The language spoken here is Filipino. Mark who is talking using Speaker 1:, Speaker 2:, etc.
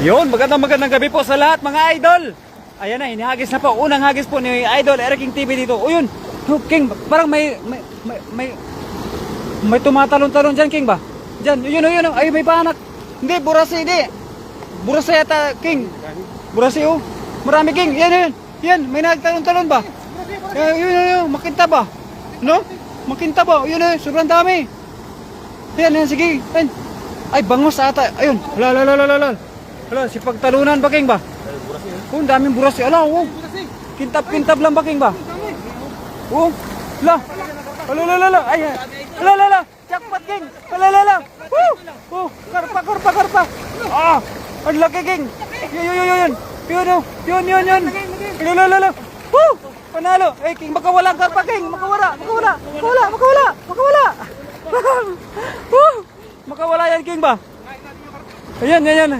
Speaker 1: Yun, magandang gabi po sa lahat mga idol. Ayan na, hinihagis na po. Unang hagis po ni Idol Eric King TV dito. O yun, King, parang may tumatalon-talon dyan, King ba? Dyan, yun, ay may panak. Hindi, burasi, hindi. Burasi yata, King. Burasi, oh. Marami, King. Yan, may nagtalon-talon ba? Yun, makinta ba? No? Makinta ba? Yun, sobrang dami. Yan, sige. Yan. Ay, bangos ata. Ayun, hala. Hala, si pagtalunan ba, King ba? Oh, daming burasi. Ala, oh. Kintab lang ba, King ba? Oh, la. Ala. Ay, ala. Jackpot, King. Ala. Oh, karpa. Ah, ang laki, King. Yun. Yun. Ala. Oh, panalo. Eh, King, makawala ang karpa, King. Makawala. Makawala yan, King ba? Ayan.